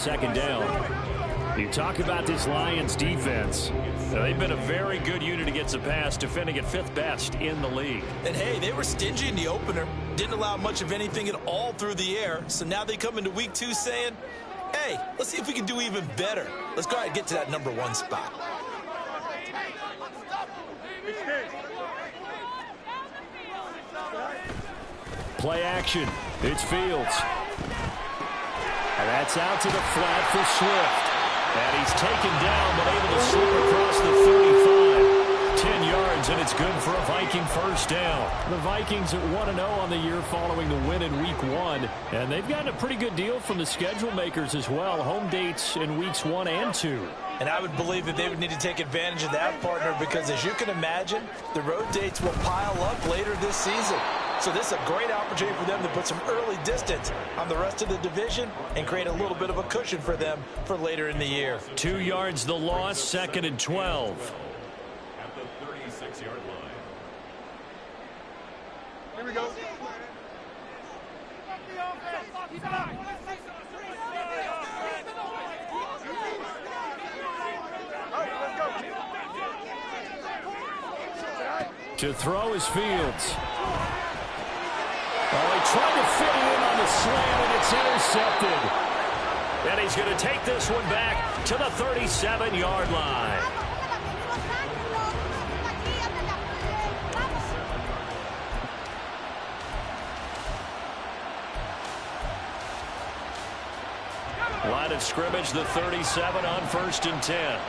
Second down. You talk about this Lions defense. They've been a very good unit against the pass, defending at 5th best in the league. And hey, they were stingy in the opener. Didn't allow much of anything at all through the air. So now they come into week 2 saying, hey, let's see if we can do even better. Let's go ahead and get to that #1 spot. Play action. It's Fields. And that's out to the flat for Swift. And he's taken down, but able to slip across the 35. 10 yards, and it's good for a Viking first down. The Vikings at 1-0 on the year following the win in Week 1. And they've gotten a pretty good deal from the schedule makers as well. Home dates in Weeks 1 and 2. And I would believe that they would need to take advantage of that, partner, because as you can imagine, the road dates will pile up later this season. So this is a great opportunity for them to put some early distance on the rest of the division and create a little bit of a cushion for them for later in the year. 2 yards the loss, 2nd and 12. At the 36-yard line. Here we go. To throw is Fields. Oh, he tried to fit it in on the slant, and it's intercepted. And he's going to take this one back to the 37-yard line. Line of scrimmage, the 37 on 1st and 10.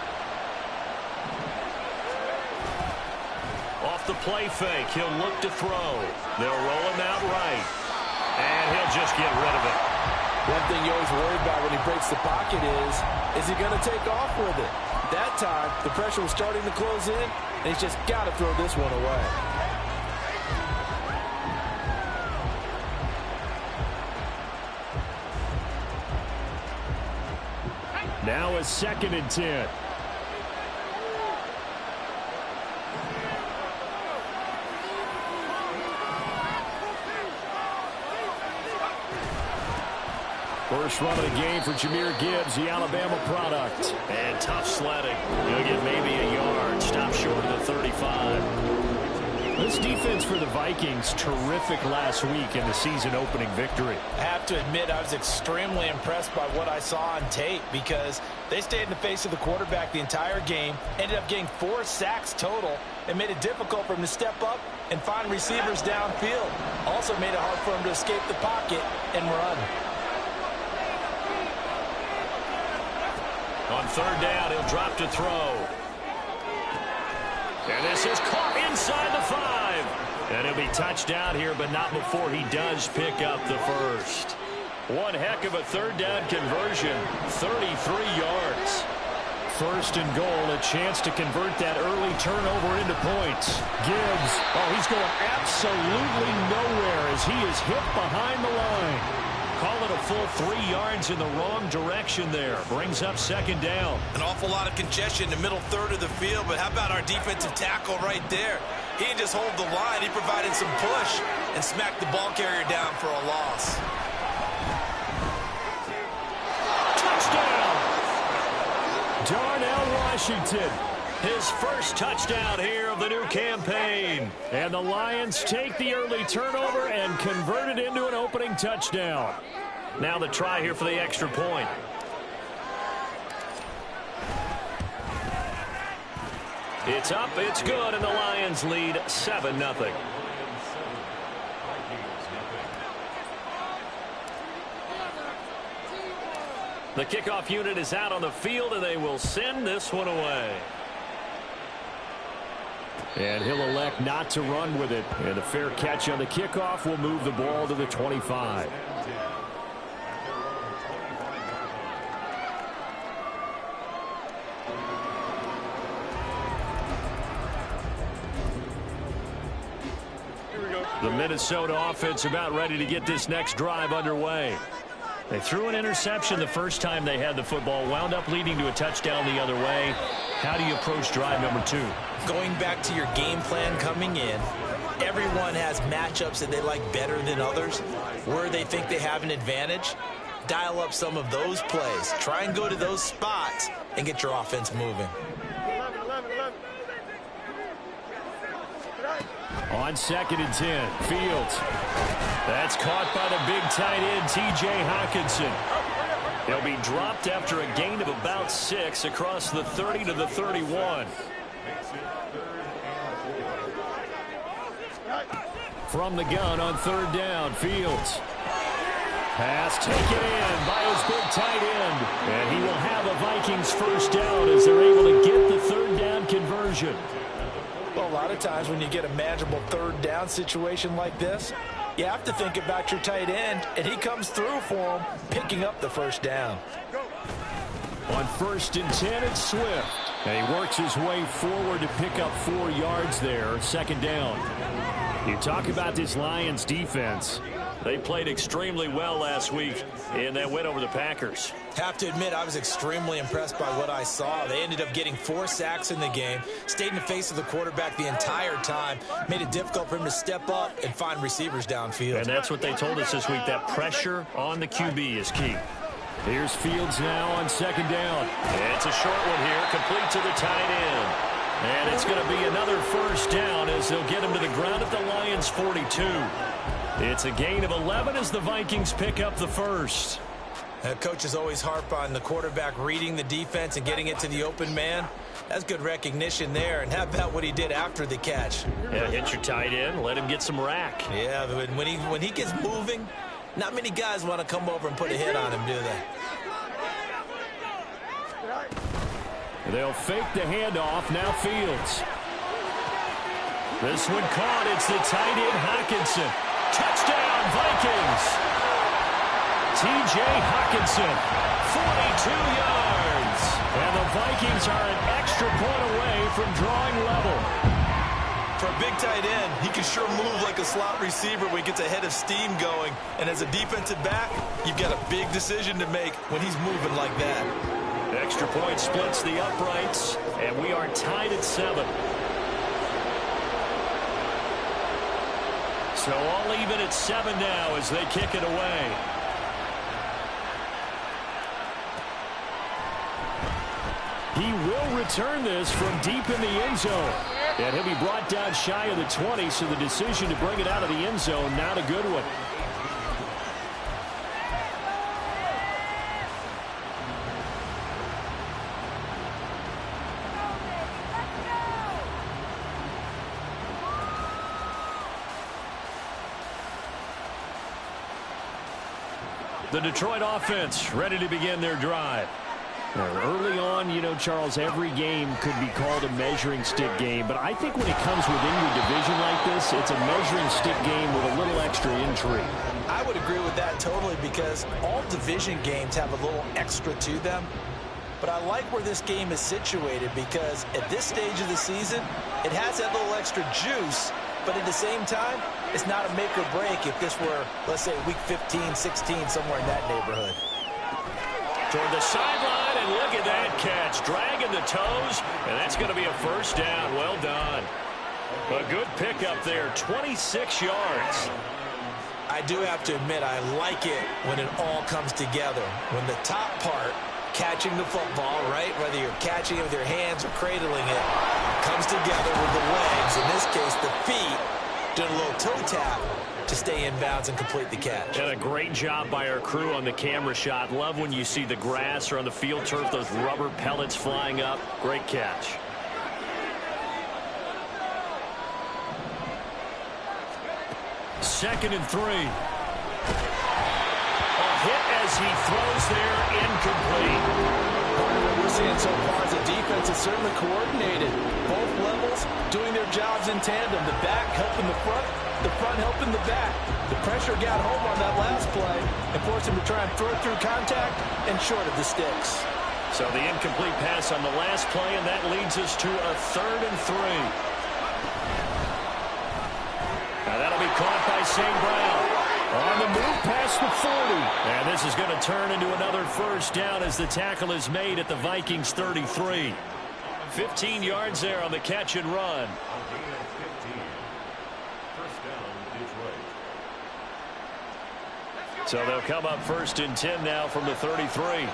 Off the play fake, he'll look to throw. They'll roll him out right. And he'll just get rid of it. One thing you always worry about when he breaks the pocket is he going to take off with it? That time, the pressure was starting to close in, and he's just got to throw this one away. Now a 2nd and 10. First run of the game for Jahmyr Gibbs, the Alabama product. And tough sledding. He'll get maybe a yard. Stop short of the 35. This defense for the Vikings, terrific last week in the season-opening victory. I have to admit, I was extremely impressed by what I saw on tape because they stayed in the face of the quarterback the entire game, ended up getting 4 sacks total, and made it difficult for him to step up and find receivers downfield. Also made it hard for him to escape the pocket and run. On 3rd down, he'll drop to throw. And this is caught inside the 5. And he'll be touchdown here, but not before he does pick up the first. One heck of a 3rd down conversion, 33 yards. 1st and goal, a chance to convert that early turnover into points. Gibbs, oh, he's going absolutely nowhere as he is hit behind the line. Call it a full 3 yards in the wrong direction there. Brings up 2nd down. An awful lot of congestion in the middle third of the field, but how about our defensive tackle right there? He didn't just hold the line. He provided some push and smacked the ball carrier down for a loss. Touchdown! Darnell Washington. His first touchdown here of the new campaign. And the Lions take the early turnover and convert it into an opening touchdown. Now the try here for the extra point. It's up, it's good, and the Lions lead 7-0. The kickoff unit is out on the field, and they will send this one away. And he'll elect not to run with it. And a fair catch on the kickoff will move the ball to the 25. The Minnesota offense about ready to get this next drive underway. They threw an interception the first time they had the football, wound up leading to a touchdown the other way. How do you approach drive number 2? Going back to your game plan coming in, everyone has matchups that they like better than others, where they think they have an advantage. dial up some of those plays. Try and go to those spots and get your offense moving. On 2nd and 10, Fields. That's caught by the big tight end, T.J. Hockenson. He'll be dropped after a gain of about 6 across the 30 to the 31. From the gun on 3rd down, Fields. Pass taken in by his big tight end. And he will have a Vikings first down as they're able to get the 3rd down conversion. Well, a lot of times when you get a manageable 3rd down situation like this, you have to think about your tight end, and he comes through for him, picking up the first down. On 1st and 10, it's Swift. And he works his way forward to pick up 4 yards there, 2nd down. You talk about this Lions defense. They played extremely well last week in that win over the Packers. Have to admit, I was extremely impressed by what I saw. They ended up getting 4 sacks in the game, stayed in the face of the quarterback the entire time, made it difficult for him to step up and find receivers downfield. And that's what they told us this week, that pressure on the QB is key. Here's Fields now on 2nd down. It's a short one here, complete to the tight end. And it's going to be another first down as they'll get him to the ground at the Lions' 42. It's a gain of 11 as the Vikings pick up the first. Coaches always harp on the quarterback reading the defense and getting it to the open man. That's good recognition there. And how about what he did after the catch? Yeah, hit your tight end, let him get some rack. Yeah, but when he gets moving, not many guys want to come over and put a hit on him, do they? They'll fake the handoff. Now Fields. This one caught. It's the tight end, Hockenson. Touchdown, Vikings. T.J. Hockenson, 42 yards. And the Vikings are an extra point away from drawing level. For a big tight end, he can sure move like a slot receiver when he gets a head of steam going. And as a defensive back, you've got a big decision to make when he's moving like that. Extra point splits the uprights, and we are tied at 7. So all even at 7 now as they kick it away. He will return this from deep in the end zone. And he'll be brought down shy of the 20, so the decision to bring it out of the end zone, not a good one. The Detroit offense ready to begin their drive. Early on, you know, Charles, every game could be called a measuring stick game, but I think when it comes within your division like this, it's a measuring stick game with a little extra intrigue. I would agree with that totally because all division games have a little extra to them. But I like where this game is situated because at this stage of the season, it has that little extra juice, but at the same time, it's not a make or break if this were, let's say, week 15, 16, somewhere in that neighborhood. Toward the sideline, and look at that catch. Dragging the toes, and that's going to be a first down. Well done. A good pickup there, 26 yards. I do have to admit, I like it when it all comes together. When the top part, catching the football, right, whether you're catching it with your hands or cradling it, comes together with the legs, in this case the feet, doing a little toe tap to stay in bounds and complete the catch. And a great job by our crew on the camera shot. Love when you see the grass or on the field turf, those rubber pellets flying up. Great catch. Second and 3. A hit as he throws there, incomplete. Part of what we're seeing so far is the defense is certainly coordinated. Both levels doing their jobs in tandem. The back helping the front helping the back. The pressure got home on that last play and forced him to try and throw it through contact and short of the sticks. So the incomplete pass on the last play, and that leads us to a 3rd and 3. Now that'll be caught by St. Brown. On the move past the 40. And this is going to turn into another first down as the tackle is made at the Vikings 33. 15 yards there on the catch and run. So they'll come up 1st and 10 now from the 33.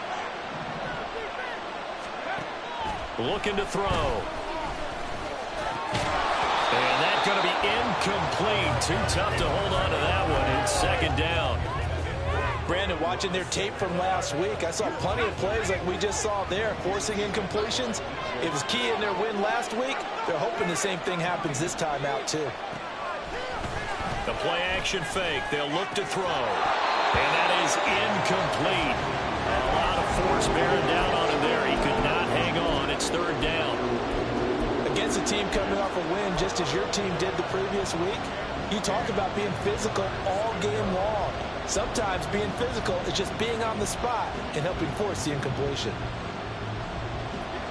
Looking to throw. And that's going to be incomplete. Too tough to hold on to that one. It's 2nd down. Brandon, watching their tape from last week, I saw plenty of plays like we just saw there, forcing incompletions. It was key in their win last week. They're hoping the same thing happens this time out, too. The play action fake. They'll look to throw. And that is incomplete. A lot of force bearing down on him there. He could not hang on. It's 3rd down. Against a team coming off a win, just as your team did the previous week, you talk about being physical all game long. Sometimes being physical is just being on the spot and helping force the incompletion.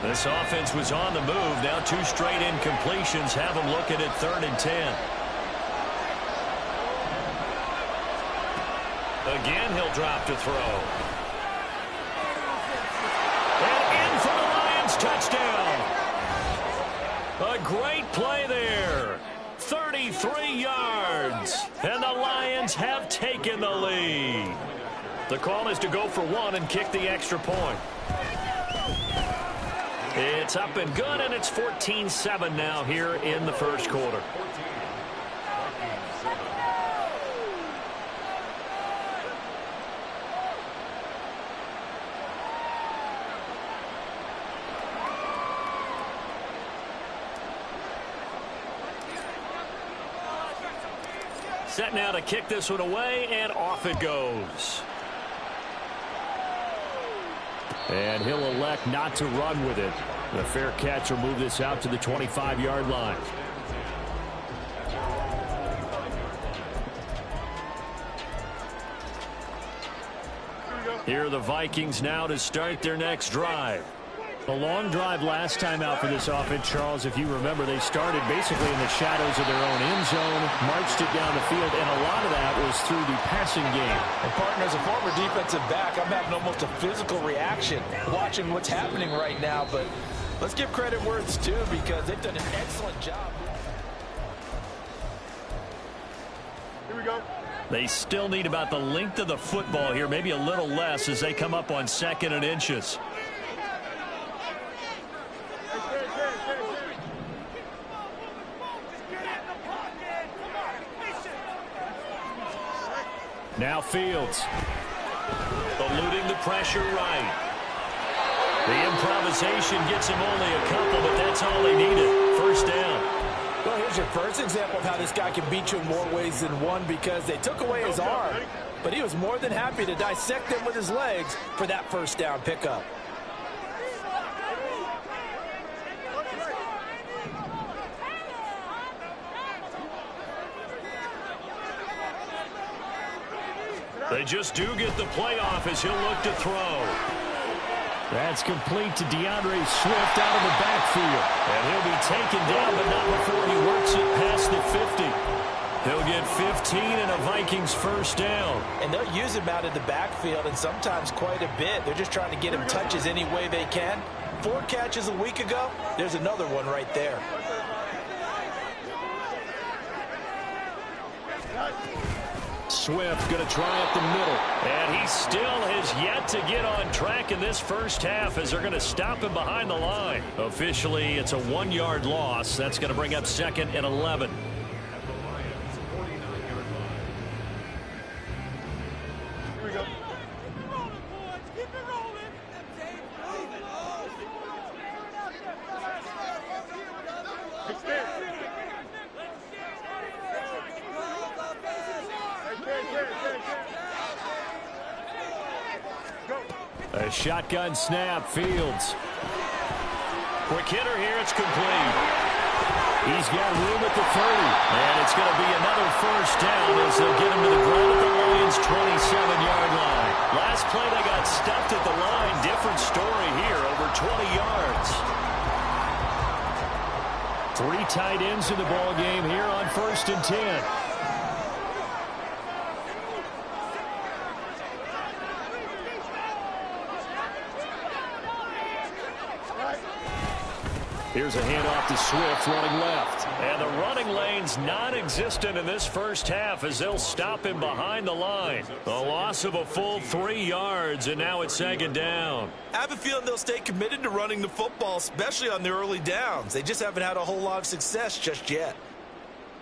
This offense was on the move. Now 2 straight incompletions have them looking at 3rd and 10. Again, he'll drop to throw. And in for the Lions, touchdown. A great play there. 33 yards. And the Lions have taken the lead. The call is to go for 1 and kick the extra point. It's up and good, and it's 14-7 now here in the 1st quarter. Set now to kick this one away, and off it goes. And he'll elect not to run with it. The fair catch will move this out to the 25-yard line. Here are the Vikings now to start their next drive. A long drive last time out for this offense, Charles. If you remember, they started basically in the shadows of their own end zone, marched it down the field, and a lot of that was through the passing game. And, partner, as a former defensive back, I'm having almost a physical reaction watching what's happening right now. But let's give credit where it's due because they've done an excellent job. Here we go. They still need about the length of the football here, maybe a little less as they come up on 2nd and inches. Now Fields. Eluding the pressure right. The improvisation gets him only a couple, but that's all they needed. 1st down. Well, here's your first example of how this guy can beat you in more ways than one because they took away his arm, but he was more than happy to dissect them with his legs for that 1st down pickup. They just do get the playoff as he'll look to throw. That's complete to DeAndre Swift out of the backfield. And he'll be taken down, but not before he works it past the 50. He'll get 15 and a Vikings 1st down. And they'll use him out in the backfield and sometimes quite a bit. They're just trying to get him touches any way they can. 4 catches a week ago. There's another one right there. Swift going to try up the middle. And he still has yet to get on track in this 1st half as they're going to stop him behind the line. Officially, it's a 1-yard loss. That's going to bring up 2nd and 11. Here we go. A shotgun snap, Fields. Quick hitter here, it's complete. He's got room at the 30. And it's going to be another 1st down as they'll get him to the ground at the Lions' 27-yard line. Last play they got stuffed at the line. Different story here, over 20 yards. 3 tight ends in the ball game here on 1st and 10. Here's a handoff to Swift running left. And the running lane's non-existent in this first half as they'll stop him behind the line. A loss of a full 3 yards, and now it's second down. I have a feeling they'll stay committed to running the football, especially on the early downs. They just haven't had a whole lot of success just yet.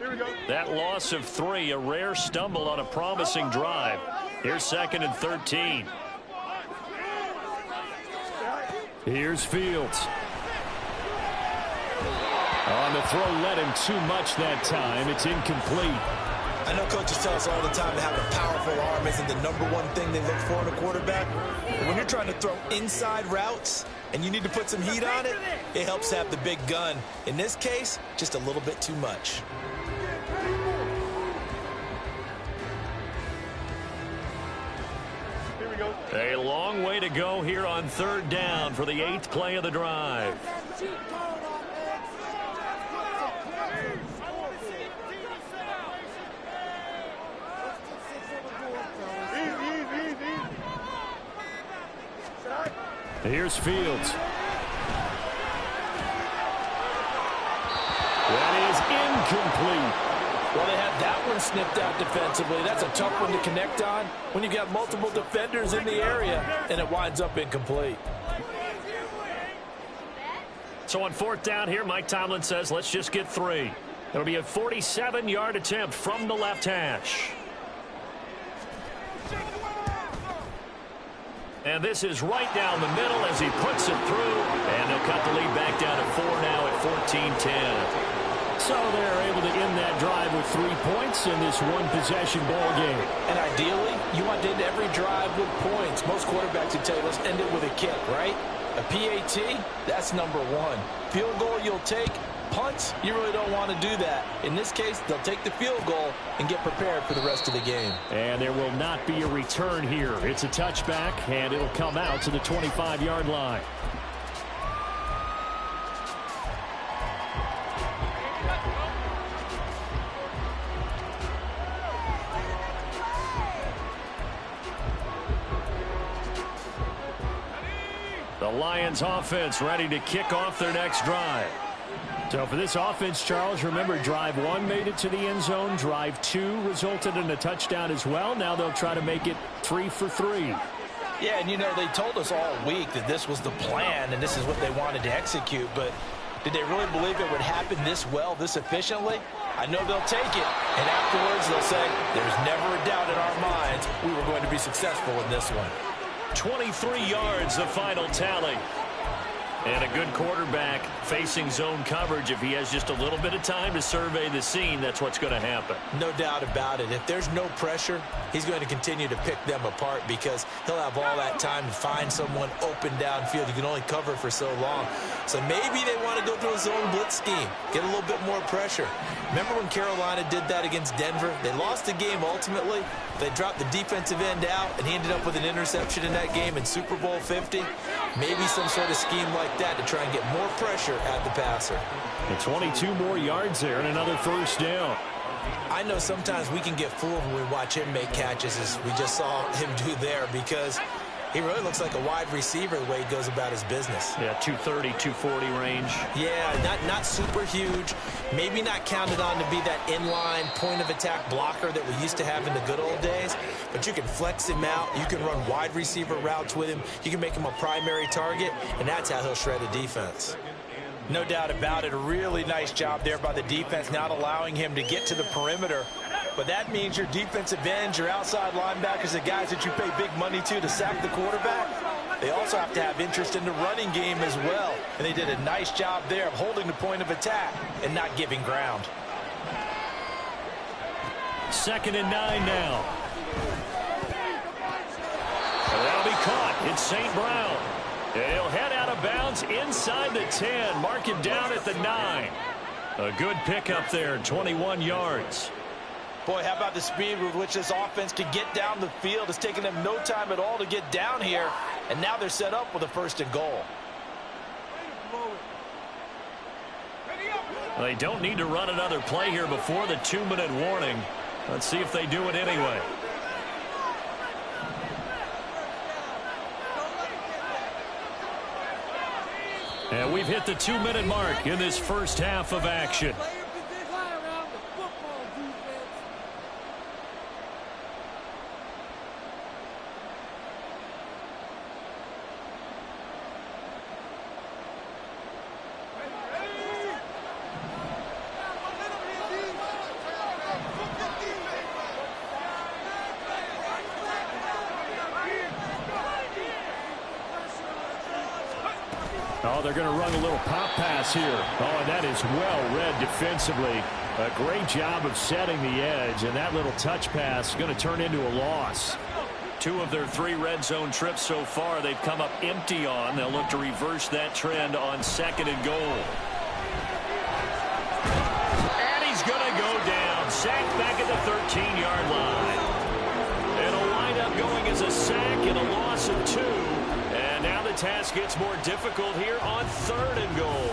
Here we go. That loss of 3, a rare stumble on a promising drive. Here's 2nd and 13. Here's Fields. On the throw, led him too much that time. It's incomplete. I know coaches tell us all the time to have a powerful arm isn't the #1 thing they look for in a quarterback. But when you're trying to throw inside routes and you need to put some heat on it, it helps have the big gun. In this case, just a little bit too much. Here we go. A long way to go here on 3rd down for the 8th play of the drive. Here's Fields. That is incomplete. Well, they had that one snipped out defensively. That's a tough one to connect on when you got multiple defenders in the area, and it winds up incomplete. So on 4th down here, Mike Tomlin says, let's just get 3. It'll be a 47-yard attempt from the left hash. And this is right down the middle as he puts it through. And they'll cut the lead back down to 4 now at 14-10. So they're able to end that drive with 3 points in this one-possession ball game. And ideally, you want to end every drive with points. Most quarterbacks would tell you, let's end it with a kick, right? A PAT, that's #1. Field goal you'll take. Punts, you really don't want to do that. In this case, they'll take the field goal and get prepared for the rest of the game. And there will not be a return here. It's a touchback, and it'll come out to the 25-yard line. The Lions offense ready to kick off their next drive. So for this offense, Charles, remember, drive 1 made it to the end zone. Drive 2 resulted in a touchdown as well. Now they'll try to make it 3 for 3. Yeah, and you know, they told us all week that this was the plan and this is what they wanted to execute, but did they really believe it would happen this well, this efficiently? I know they'll take it, and afterwards they'll say, there's never a doubt in our minds we were going to be successful in this one. 23 yards, the final tally. And a good quarterback facing zone coverage. If he has just a little bit of time to survey the scene, that's what's going to happen. No doubt about it. If there's no pressure, he's going to continue to pick them apart because he'll have all that time to find someone open downfield. You can only cover for so long. So maybe they want to go to a zone blitz scheme, get a little bit more pressure. Remember when Carolina did that against Denver? They lost the game ultimately. They dropped the defensive end out, and he ended up with an interception in that game in Super Bowl 50. Maybe some sort of scheme like that to try and get more pressure at the passer. And 22 more yards there and another first down. I know sometimes we can get fooled when we watch him make catches, as we just saw him do there, because he really looks like a wide receiver the way he goes about his business. Yeah, 230, 240 range. Yeah, not super huge. Maybe not counted on to be that inline point-of-attack blocker that we used to have in the good old days. But you can flex him out. You can run wide receiver routes with him. You can make him a primary target, and that's how he'll shred a defense. No doubt about it. A really nice job there by the defense, not allowing him to get to the perimeter. But that means your defensive ends, your outside linebackers, the guys that you pay big money to sack the quarterback, they also have to have interest in the running game as well. And they did a nice job there of holding the point of attack and not giving ground. 2nd and 9 now. That'll be caught. It's St. Brown. And he'll head out of bounds inside the 10. Mark him down at the 9. A good pickup there, 21 yards. Boy, how about the speed with which this offense could get down the field? It's taken them no time at all to get down here, and now they're set up with a 1st and goal. They don't need to run another play here before the 2-minute warning. Let's see if they do it anyway. And we've hit the 2-minute mark in this first half of action. Oh, they're going to run a little pop pass here. Oh, and that is well read defensively. A great job of setting the edge, and that little touch pass is going to turn into a loss. 2 of their 3 red zone trips so far they've come up empty on. They'll look to reverse that trend on 2nd and goal. And he's going to go down. Sacked back at the 13-yard line. It'll wind up going as a sack and a loss of 2. And now the task gets more difficult here on 3rd and goal.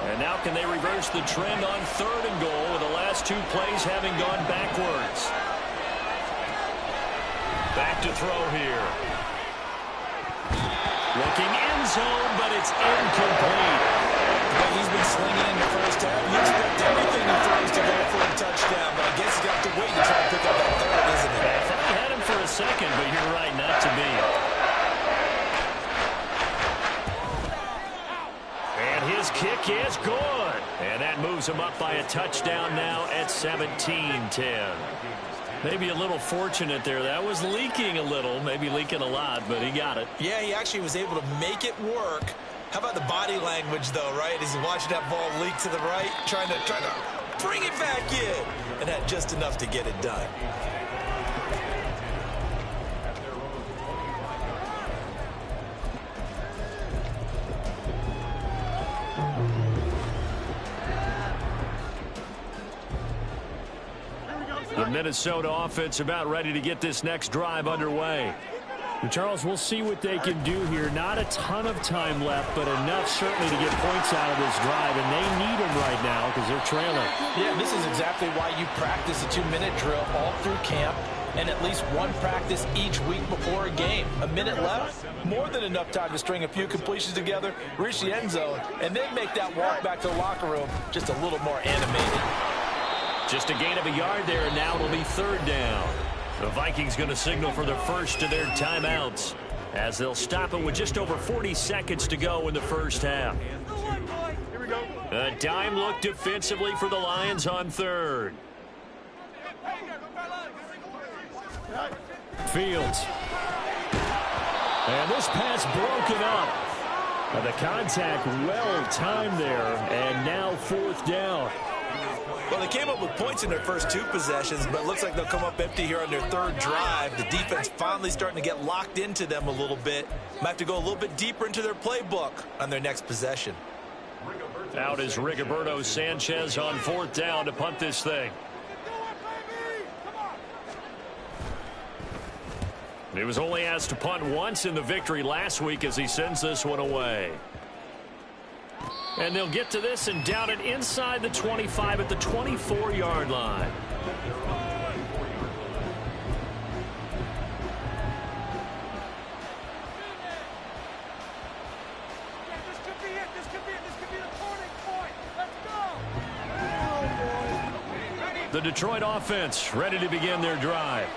And now can they reverse the trend on 3rd and goal with the last 2 plays having gone backwards? Back to throw here. Looking end zone, but it's incomplete. Well, he's been slinging in the first half. You expect everything he throws to go for a touchdown, but I guess he's got to wait to try to pick up that third, isn't it? I thought he had him for a second, but you're right, not to be. And his kick is good. And that moves him up by a touchdown now at 17-10. Maybe a little fortunate there. That was leaking a little, maybe leaking a lot, but he got it. Yeah, he actually was able to make it work. How about the body language, though, right? As he's watching that ball leak to the right, trying to bring it back in, and had just enough to get it done. The Minnesota offense about ready to get this next drive underway. And Charles, we'll see what they can do here. Not a ton of time left, but enough certainly to get points out of this drive, and they need them right now because they're trailing. Yeah, this is exactly why you practice a 2-minute drill all through camp and at least one practice each week before a game. A minute left, more than enough time to string a few completions together, reach the end zone, and then make that walk back to the locker room just a little more animated. Just a gain of a yard there, and now it'll be 3rd down. The Vikings going to signal for the first of their timeouts as they'll stop it with just over 40 seconds to go in the first half. Here we go. A dime look defensively for the Lions on 3rd. Fields. And this pass broken up. The contact well timed there, and now 4th down. Well, they came up with points in their first 2 possessions, but it looks like they'll come up empty here on their 3rd drive. The defense finally starting to get locked into them a little bit. Might have to go a little bit deeper into their playbook on their next possession. Out is Rigoberto Sanchez on 4th down to punt this thing. He was only asked to punt once in the victory last week as he sends this one away. And they'll get to this and down it inside the 25 at the 24-yard line. This could be it. This could be the turning point. Let's go. The Detroit offense ready to begin their drive.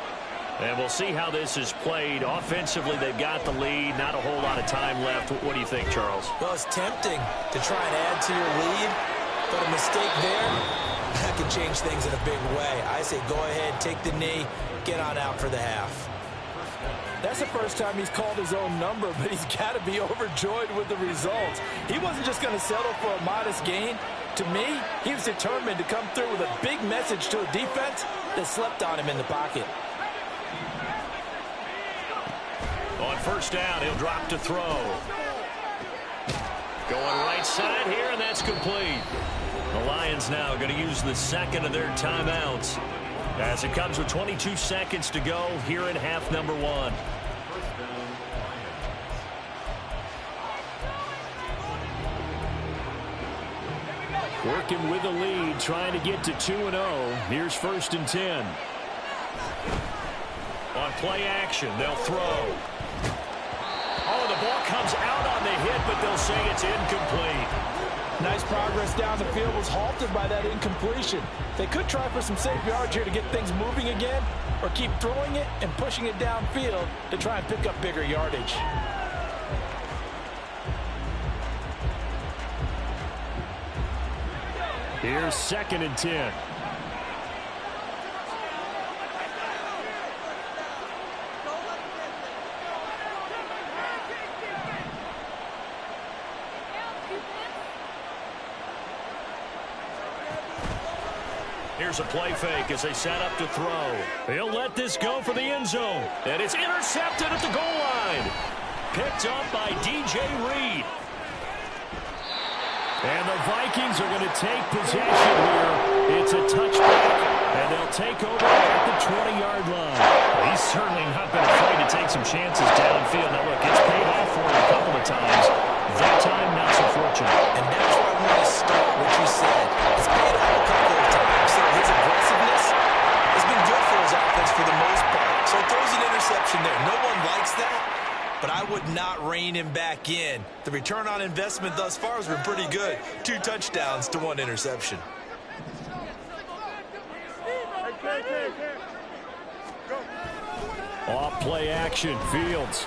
And we'll see how this is played. Offensively, they've got the lead. Not a whole lot of time left. What do you think, Charles? Well, it's tempting to try and add to your lead, but a mistake there, that can change things in a big way. I say go ahead, take the knee, get on out for the half. That's the first time he's called his own number, but he's got to be overjoyed with the results. He wasn't just going to settle for a modest gain. To me, he was determined to come through with a big message to a defense that slept on him in the pocket. On 1st down, he'll drop to throw. Going right side here, and that's complete. The Lions now going to use the 2nd of their timeouts as it comes with 22 seconds to go here in half number 1. Working with the lead, trying to get to 2-0. Here's 1st and 10. On play action, they'll throw. Oh, the ball comes out on the hit, but they'll say it's incomplete. Nice progress down the field was halted by that incompletion. They could try for some safe yards here to get things moving again, or keep throwing it and pushing it downfield to try and pick up bigger yardage. Here's 2nd and 10. Here's a play fake as they set up to throw. He'll let this go for the end zone. And it's intercepted at the goal line. Picked up by DJ Reed. And the Vikings are going to take possession here. It's a touchback, and they'll take over at the 20-yard line. He's certainly not been afraid to take some chances downfield. Now, look, it's paid off for him a couple of times. That time, not so fortunate. And that's where I want to start what you said. It's paid off a couple of times. So his aggressiveness has been good for his offense for the most part. So he throws an interception there. No one likes that. But I would not rein him back in. The return on investment thus far has been pretty good. 2 touchdowns to 1 interception. Off play action, Fields.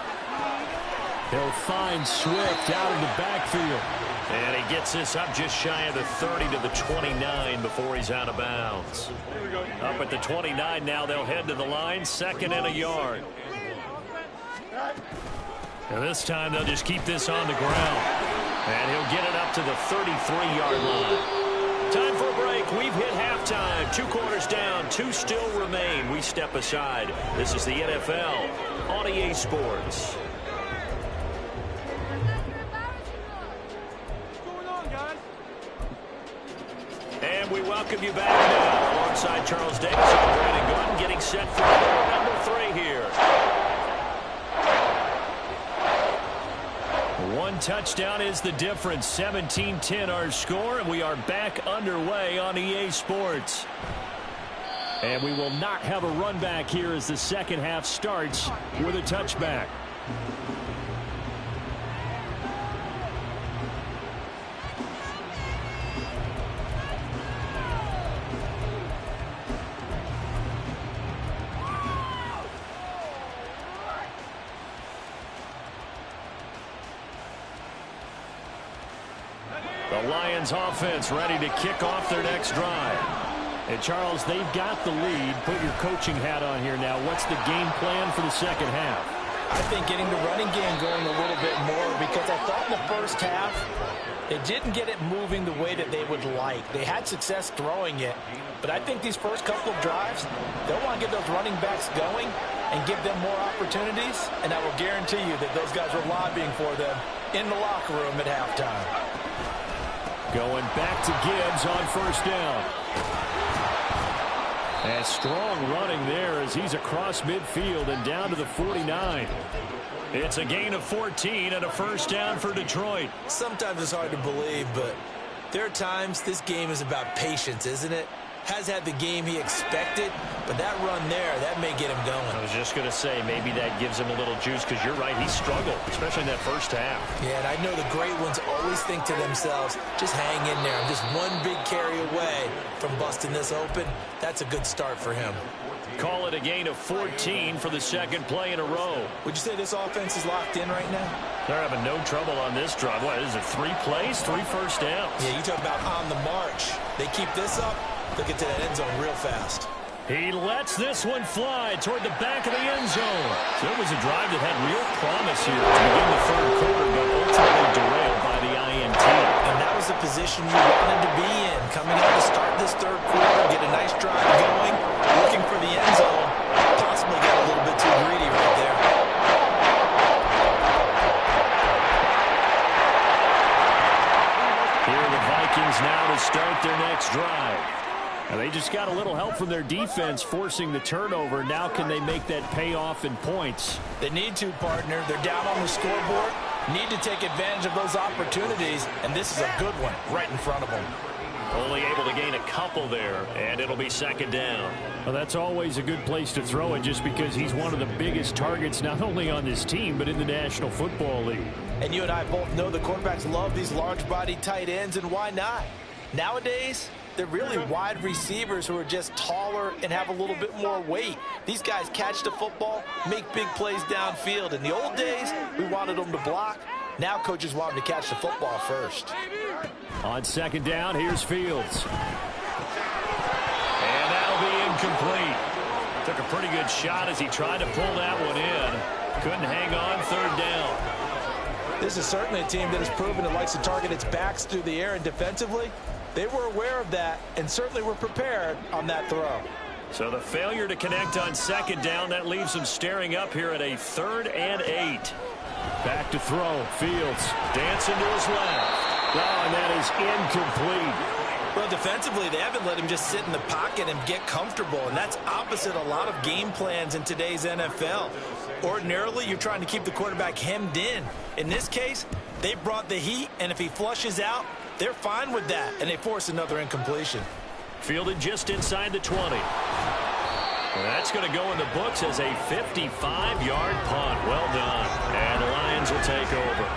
He'll find Swift out of the backfield. And he gets this up just shy of the 30 to the 29 before he's out of bounds. Up at the 29 now, they'll head to the line, 2nd and a yard. And this time they'll just keep this on the ground. And he'll get it up to the 33-yard line. Time for a break. We've hit halftime. 2 quarters down. 2 still remain. We step aside. This is the NFL on EA Sports. What's going on, guys? And we welcome you back now alongside Charles Davis and Brandon Gordon getting set for number 3 here. 1 touchdown is the difference. 17-10 our score, and we are back underway on EA Sports. And we will not have a run back here as the second half starts with a touchback. The Lions offense ready to kick off their next drive. And Charles, they've got the lead. Put your coaching hat on here now. What's the game plan for the second half? I think getting the running game going a little bit more, because I thought in the first half they didn't get it moving the way that they would like. They had success throwing it, but I think these first couple of drives, they'll want to get those running backs going and give them more opportunities, and I will guarantee you that those guys were lobbying for them in the locker room at halftime. Going back to Gibbs on 1st down. And strong running there as he's across midfield and down to the 49. It's a gain of 14 and a 1st down for Detroit. Sometimes it's hard to believe, but there are times this game is about patience, isn't it? Has had the game he expected, but that run there, that may get him going. I was just going to say, maybe that gives him a little juice, because you're right, he struggled, especially in that first half. Yeah, and I know the great ones always think to themselves, just hang in there. I'm just one big carry away from busting this open. That's a good start for him. Call it a gain of 14 for the second play in a row. Would you say this offense is locked in right now? They're having no trouble on this drive. What is it, 3 plays, 3 first downs? Yeah, you talk about on the march. They keep this up, they'll get to that end zone real fast. He lets this one fly toward the back of the end zone. So it was a drive that had real promise here to begin the 3rd quarter, but ultimately derailed by the INT. And that was the position you wanted to be in. Coming out to start this 3rd quarter, get a nice drive going, looking for the end zone. Possibly got a little bit too greedy right there. Here are the Vikings now to start their next drive. And they just got a little help from their defense forcing the turnover. Now can they make that pay off in points? They need to, partner. They're down on the scoreboard. Need to take advantage of those opportunities, and this is a good one right in front of them. Only able to gain a couple there, and it'll be second down. Well, that's always a good place to throw it just because he's one of the biggest targets not only on this team but in the National Football League. And you and I both know the quarterbacks love these large-bodied tight ends, and why not? Nowadays, they're really wide receivers who are just taller and have a little bit more weight. These guys catch the football, make big plays downfield. In the old days, we wanted them to block. Now coaches want them to catch the football first. On second down, here's Fields. And that'll be incomplete. Took a pretty good shot as he tried to pull that one in. Couldn't hang on third down. This is certainly a team that has proven it likes to target its backs through the air, and defensively, they were aware of that and certainly were prepared on that throw. So the failure to connect on second down, that leaves them staring up here at a 3rd and 8. Back to throw. Fields. Dancing to his left. Oh, and that is incomplete. Well, defensively, they haven't let him just sit in the pocket and get comfortable, and that's opposite a lot of game plans in today's NFL. Ordinarily, you're trying to keep the quarterback hemmed in. In this case, they brought the heat, and if he flushes out, they're fine with that, and they force another incompletion. Fielded just inside the 20. That's going to go in the books as a 55-yard punt. Well done. And the Lions will take over.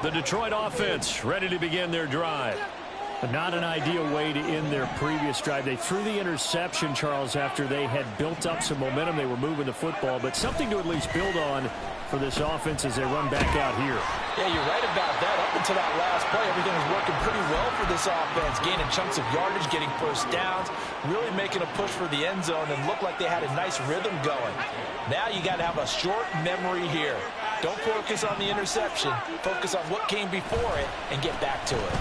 The Detroit offense ready to begin their drive. But not an ideal way to end their previous drive. They threw the interception, Charles, after they had built up some momentum. They were moving the football, but something to at least build on for this offense as they run back out here. Yeah, you're right about that. Up until that last play, everything was working pretty well for this offense, gaining chunks of yardage, getting first downs, really making a push for the end zone, and looked like they had a nice rhythm going. Now you got to have a short memory here. Don't focus on the interception. Focus on what came before it and get back to it.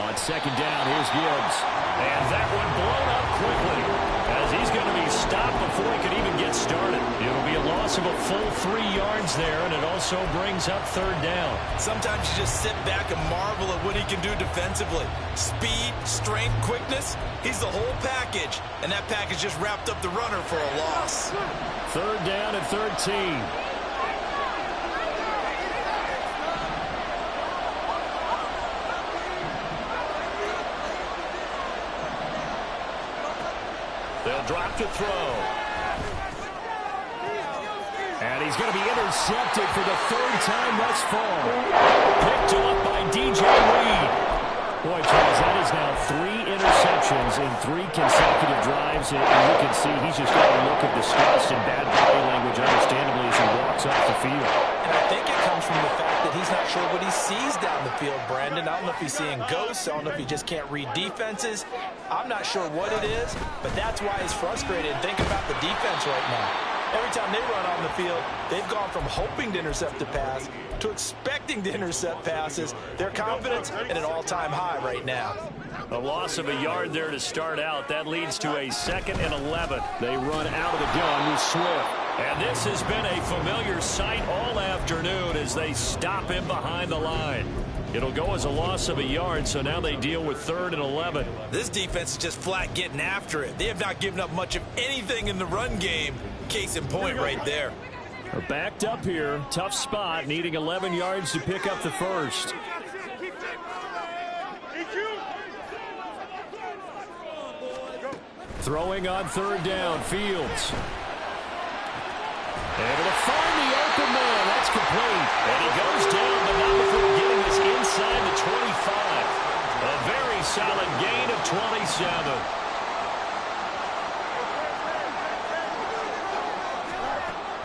On second down, here's Gibbs. And that one blown up quickly as he's going to be stopped before he could even get started. It'll be a loss of a full 3 yards there, and it also brings up third down. Sometimes you just sit back and marvel at what he can do defensively. Speed, strength, quickness, he's the whole package. And that package just wrapped up the runner for a loss. Third down and 13. They'll drop to throw. And he's going to be intercepted for the 3rd time thus far. Picked off by DJ Reed. Boy, Charles, that is now 3 interceptions in 3 consecutive drives. And you can see he's just got a look of disgust and bad body language, understandably, as he walks off the field. And I think it comes from the fact that he's not sure what he sees down the field, Brandon. I don't know if he's seeing ghosts. I don't know if he just can't read defenses. I'm not sure what it is, but that's why he's frustrated. Think about the defense right now. Every time they run on the field, they've gone from hoping to intercept a pass to expecting to intercept passes. Their confidence at an all-time high right now. A loss of a yard there to start out. That leads to a 2nd and 11. They run out of the gun with Swift. And this has been a familiar sight all afternoon as they stop him behind the line. It'll go as a loss of a yard, so now they deal with 3rd and 11. This defense is just flat getting after it. They have not given up much of anything in the run game. Case in point right there. They're backed up here. Tough spot, needing 11 yards to pick up the first. Throwing on 3rd down, Fields. Able to find the open man. That's complete. And he goes down, but not before getting this inside the 25. A very solid gain of 27.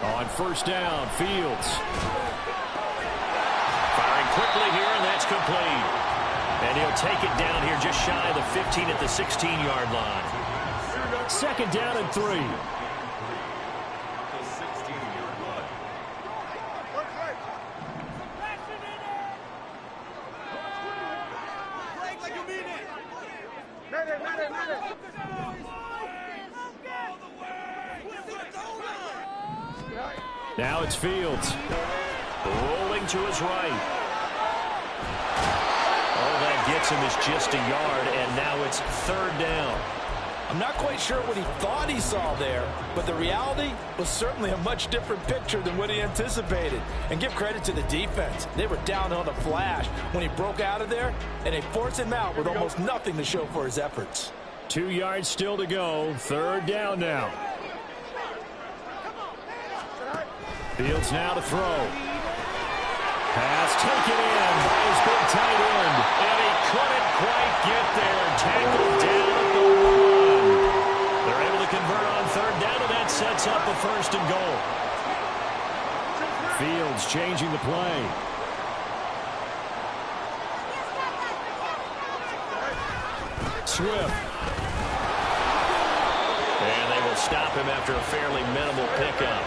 On 1st down, Fields. Firing quickly here, and that's complete. And he'll take it down here just shy of the 15 at the 16-yard line. 2nd down and 3. Now it's Fields. Rolling to his right. All that gets him is just a yard, and now it's 3rd down. I'm not quite sure what he thought he saw there, but the reality was certainly a much different picture than what he anticipated. And give credit to the defense. They were down on a flash when he broke out of there, and they forced him out with almost nothing to show for his efforts. 2 yards still to go. Third down now. Fields now to throw. Pass taken in by his big tight end. And he couldn't quite get there. Tackled down at the 1. They're able to convert on third down, and that sets up a 1st and goal. Fields changing the play. Swift. And they will stop him after a fairly minimal pickup.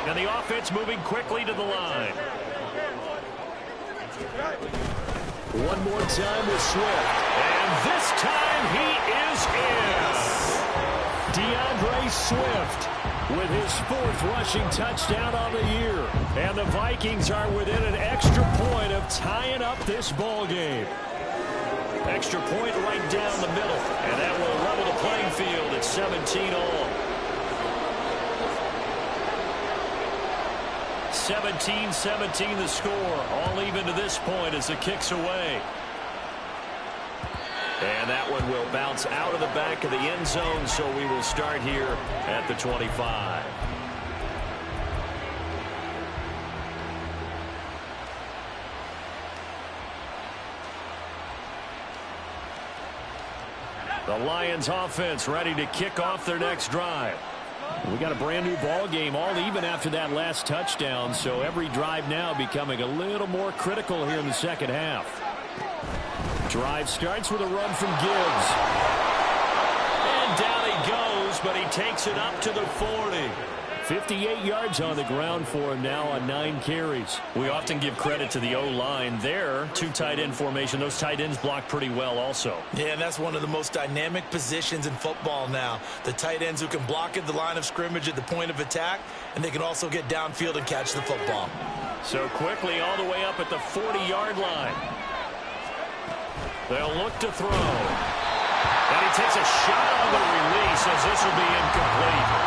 And the offense moving quickly to the line. One more time with Swift. And this time he is in. DeAndre Swift with his 4th rushing touchdown on the year. And the Vikings are within an extra point of tying up this ball game. Extra point right down the middle. And that will level the playing field at 17 all. 17-17 the score. All even to this point as the kick's away. And that one will bounce out of the back of the end zone, so we will start here at the 25. The Lions offense ready to kick off their next drive. We got a brand new ball game, all even after that last touchdown, so every drive now becoming a little more critical here in the second half. Drive starts with a run from Gibbs. And down he goes, but he takes it up to the 40. 58 yards on the ground for him now on 9 carries. We often give credit to the O-line there. 2 tight end formation. Those tight ends block pretty well also. Yeah, and that's one of the most dynamic positions in football now. The tight ends who can block at the line of scrimmage at the point of attack, and they can also get downfield and catch the football. So quickly all the way up at the 40-yard line. They'll look to throw. And he takes a shot on the release as this will be incomplete.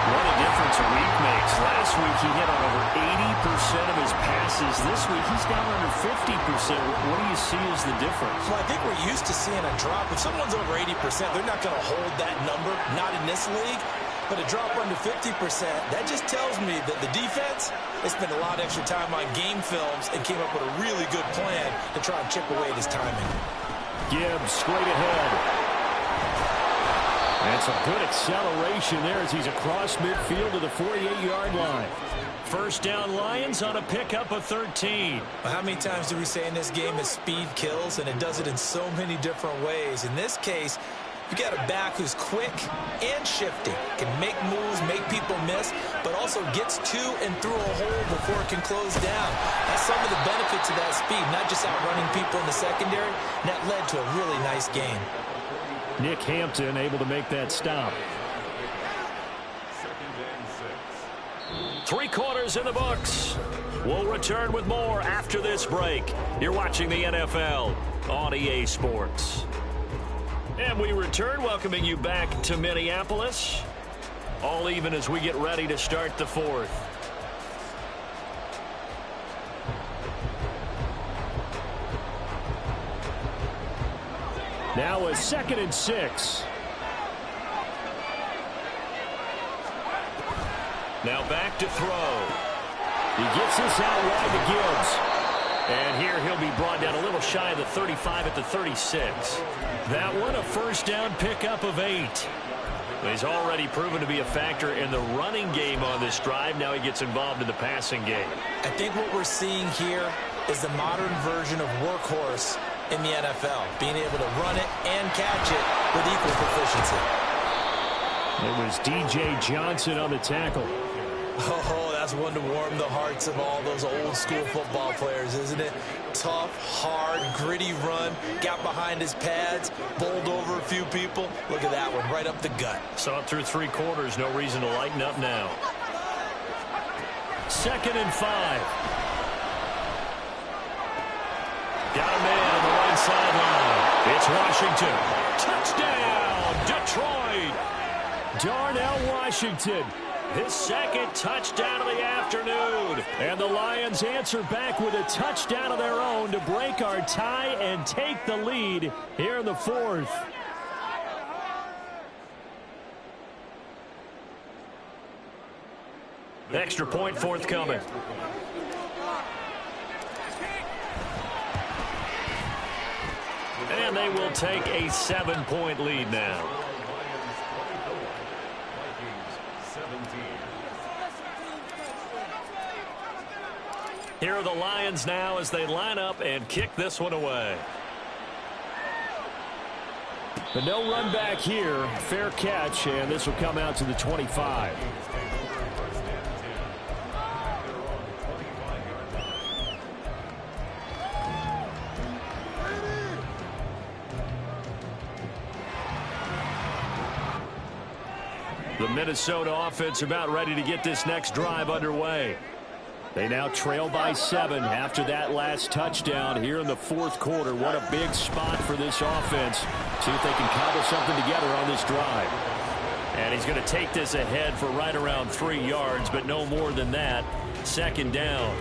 What a difference a week makes. Last week he hit on over 80% of his passes. This week he's down under 50%. What do you see as the difference? Well, I think we're used to seeing a drop. If someone's over 80%, they're not going to hold that number, not in this league. But a drop under 50%, that just tells me that the defense, they spent a lot of extra time on game films and came up with a really good plan to try and chip away at his timing. Gibbs straight ahead. And some good acceleration there as he's across midfield to the 48-yard line. First down Lions on a pickup of 13. How many times do we say in this game that speed kills, and it does it in so many different ways? In this case, you got a back who's quick and shifty, can make moves, make people miss, but also gets to and through a hole before it can close down. That's some of the benefits of that speed, not just outrunning people in the secondary, and that led to a really nice game. Nick Hampton able to make that stop. 3 quarters in the books. We'll return with more after this break. You're watching the NFL on EA Sports. And we return, welcoming you back to Minneapolis. All even as we get ready to start the 4th. Now a 2nd and 6. Now back to throw. He gets this out wide to Gibbs. And here he'll be brought down a little shy of the 35 at the 36. That one a first down pickup of 8. He's already proven to be a factor in the running game on this drive. Now he gets involved in the passing game. I think what we're seeing here is the modern version of workhorse in the NFL, being able to run it and catch it with equal proficiency. It was DJ Johnson on the tackle. Oh, that's one to warm the hearts of all those old school football players, isn't it? Tough, hard, gritty run, got behind his pads, bowled over a few people. Look at that one, right up the gut. Saw it through 3 quarters, no reason to lighten up now. 2nd and 5. Got a man on the right sideline. It's Washington. Touchdown! touchdown, Detroit. Darnell Washington. His second touchdown of the afternoon. And the Lions answer back with a touchdown of their own to break our tie and take the lead here in the fourth. Extra point forthcoming. And they will take a 7-point lead now. Here are the Lions now as they line up and kick this one away. But no run back here. Fair catch, and this will come out to the 25. The Minnesota offense about ready to get this next drive underway. They now trail by 7 after that last touchdown here in the fourth quarter. What a big spot for this offense. See if they can cobble something together on this drive. And he's going to take this ahead for right around 3 yards, but no more than that. Second down.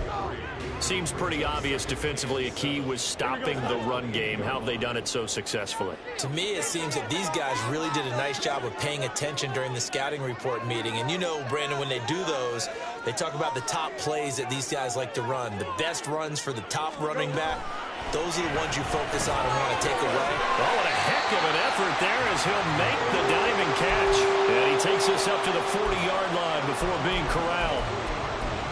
Seems pretty obvious defensively a key was stopping the run game. How have they done it so successfully? To me, it seems that these guys really did a nice job of paying attention during the scouting report meeting. And you know, Brandon, when they do those, they talk about the top plays that these guys like to run. The best runs for the top running back. Those are the ones you focus on and want to take away. Oh, what a heck of an effort there as he'll make the diving catch. And he takes us up to the 40-yard line before being corralled.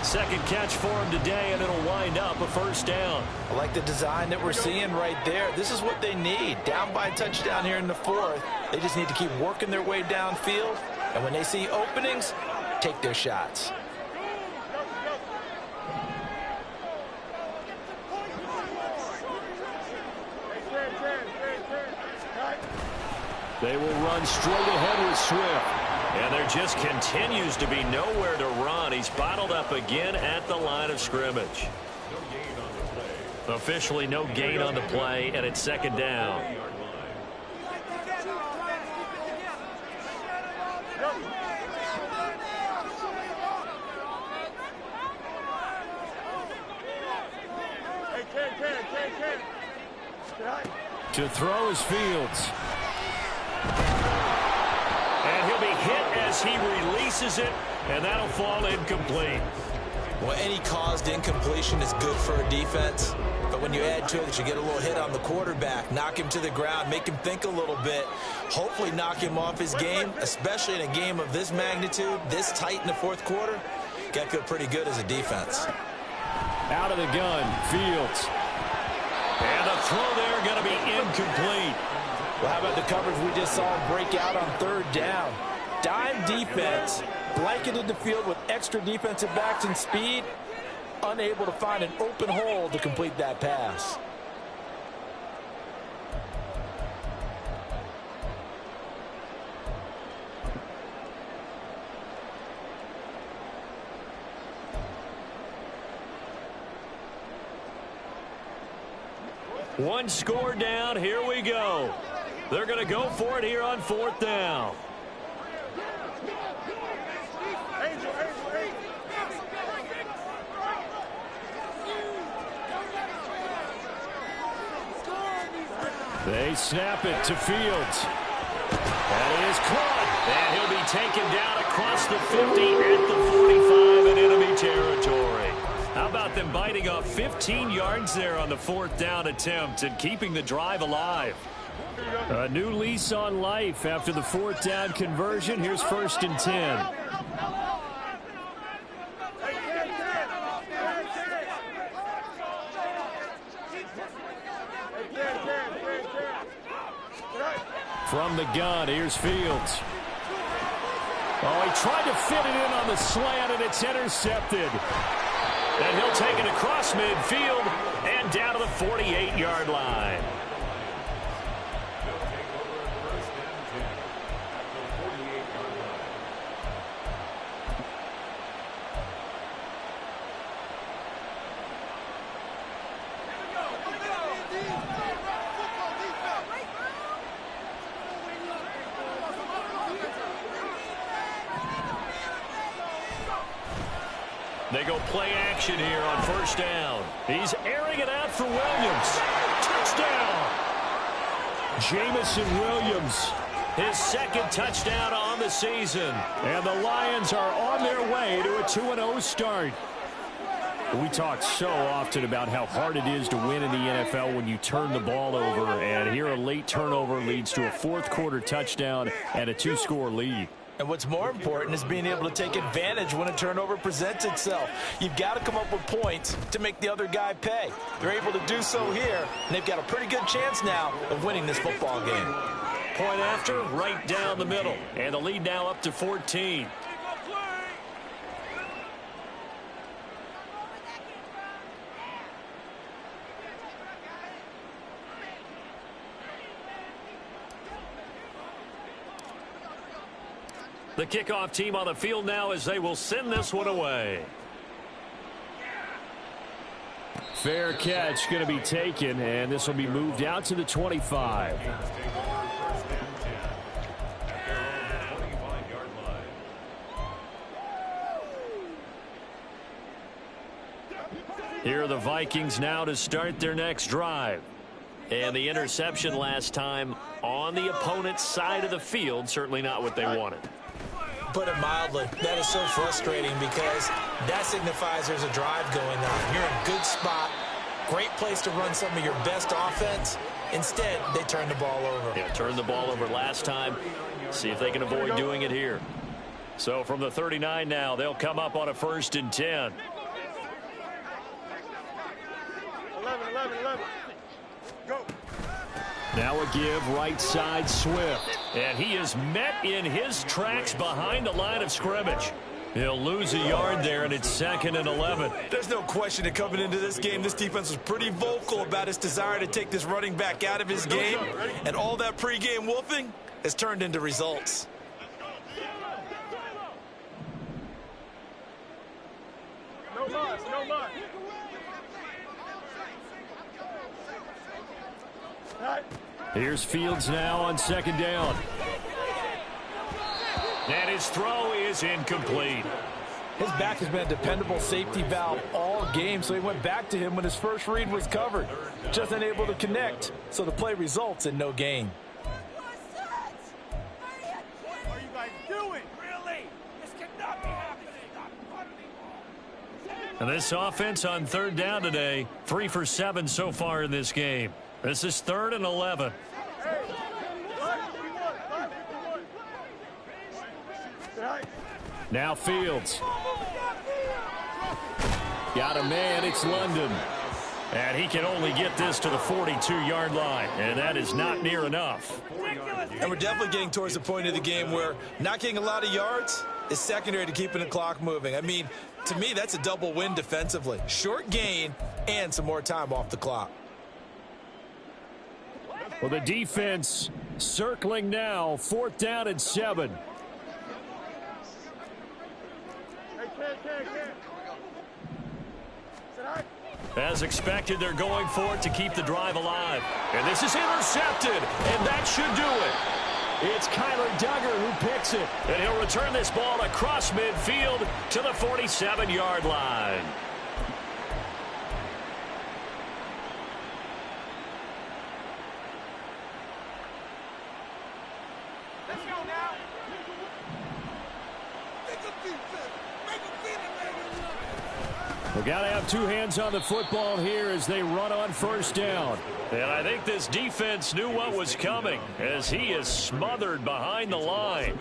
Second catch for him today, and it'll wind up a first down. I like the design that we're seeing right there. This is what they need. Down by a touchdown here in the fourth. They just need to keep working their way downfield. And when they see openings, take their shots. They will run straight ahead with Swift. And there just continues to be nowhere to run. He's bottled up again at the line of scrimmage. Officially no gain on the play, and it's second down. To throw is Fields. And he'll be hit as he releases it, and that'll fall incomplete. Well, any caused incompletion is good for a defense. But when you add to it that you get a little hit on the quarterback, knock him to the ground, make him think a little bit, hopefully knock him off his game, especially in a game of this magnitude, this tight in the fourth quarter, got to feel pretty good as a defense. Out of the gun, Fields. And the throw there going to be incomplete. Well, how about the coverage we just saw break out on third down? Dime defense, blanketed the field with extra defensive backs and speed, unable to find an open hole to complete that pass. One score down. Here we go. They're going to go for it here on fourth down. They snap it to Fields. That is caught. And he'll be taken down across the 50 at the 45 and enemy territory. How about them biting off 15 yards there on the fourth down attempt and keeping the drive alive? A new lease on life after the fourth down conversion. Here's 1st and 10. From the gun, here's Fields. Oh, he tried to fit it in on the slant, and it's intercepted. And he'll take it across midfield and down to the 48-yard line. go play action here on first down. He's airing it out for Williams. Touchdown! Jamison Williams, his second touchdown on the season. And the Lions are on their way to a 2-0 start. We talk so often about how hard it is to win in the NFL when you turn the ball over. And here a late turnover leads to a fourth-quarter touchdown and a two-score lead. And what's more important is being able to take advantage when a turnover presents itself. You've got to come up with points to make the other guy pay. They're able to do so here, and they've got a pretty good chance now of winning this football game. Point after, right down the middle. And the lead now up to 14. The kickoff team on the field now as they will send this one away. Fair catch going to be taken, and this will be moved out to the 25. Here are the Vikings now to start their next drive. And the interception last time on the opponent's side of the field, certainly not what they wanted. Put it mildly, that is so frustrating because that signifies there's a drive going on. You're in a good spot, great place to run some of your best offense. Instead, they turn the ball over. Yeah, turned the ball over last time. See if they can avoid doing it here. So from the 39 now, they'll come up on a 1st and 10. 11. Go. Now a give right side Swift. And he is met in his tracks behind the line of scrimmage. He'll lose a yard there, and it's 2nd and 11. There's no question that coming into this game, this defense was pretty vocal about its desire to take this running back out of his game. And all that pregame wolfing has turned into results. No loss. Here's Fields now on 2nd down. And his throw is incomplete. His back has been a dependable safety valve all game, so he went back to him when his first read was covered. Just unable to connect, so the play results in no gain. What are you guys doing? Really? This cannot be happening. And this offense on 3rd down today, 3 for 7 so far in this game. This is 3rd and 11. Now Fields. Got a man, it's London. And he can only get this to the 42-yard line, and that is not near enough. And we're definitely getting towards the point of the game where not getting a lot of yards is secondary to keeping the clock moving. I mean, to me, that's a double win defensively. Short gain and some more time off the clock. Well, the defense circling now, 4th down and 7. As expected, they're going for it to keep the drive alive. And this is intercepted, and that should do it. It's Kyler Duggar who picks it. And he'll return this ball across midfield to the 47-yard line. Let's go now. Make a defense. Make a defense. We got to have two hands on the football here as they run on 1st down. And I think this defense knew what was coming as he is smothered behind the line.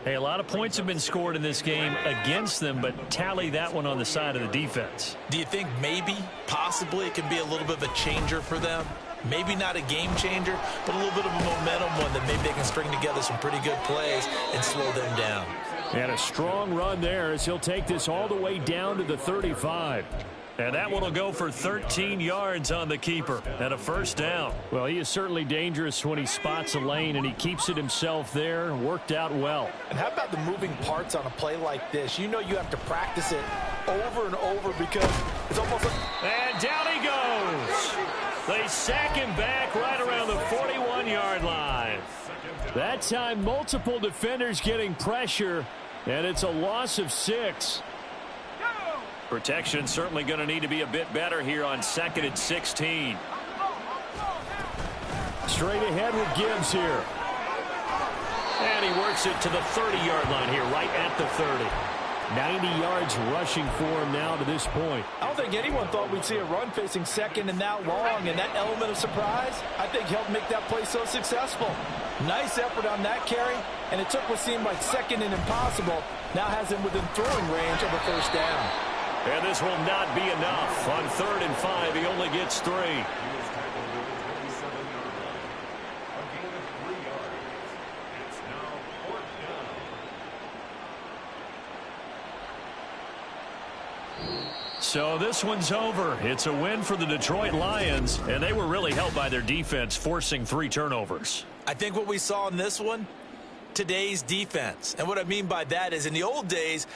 Hey, a lot of points have been scored in this game against them, but tally that one on the side of the defense. Do you think maybe, possibly, it can be a little bit of a changer for them? Maybe not a game changer, but a little bit of a momentum one that maybe they can string together some pretty good plays and slow them down. And a strong run there as he'll take this all the way down to the 35. And that one will go for 13 yards on the keeper and a 1st down. Well, he is certainly dangerous when he spots a lane, and he keeps it himself there. Worked out well. And how about the moving parts on a play like this? You know you have to practice it over and over because it's almost like... And down he goes. They sack him back right around the 41-yard line. That time, multiple defenders getting pressure, and it's a loss of 6. Protection certainly going to need to be a bit better here on 2nd and 16. Straight ahead with Gibbs here. And he works it to the 30-yard line here, right at the 30. 90 yards rushing for him now to this point. I don't think anyone thought we'd see a run facing second and that long, and that element of surprise, I think, helped make that play so successful. Nice effort on that carry, and it took what seemed like second and impossible, now has him within throwing range of a first down. And this will not be enough. On 3rd and 5, he only gets 3. So this one's over. It's a win for the Detroit Lions, and they were really helped by their defense, forcing 3 turnovers. I think what we saw in this one, today's defense. And what I mean by that is in the old days,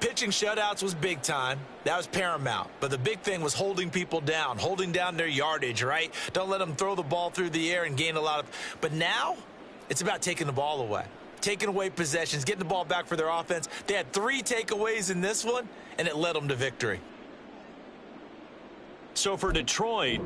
pitching shutouts was big time. That was paramount. But the big thing was holding people down, holding down their yardage, right? Don't let them throw the ball through the air and gain a lot of. But now it's about taking the ball away, taking away possessions, getting the ball back for their offense. They had 3 takeaways in this one, and it led them to victory. So for Detroit,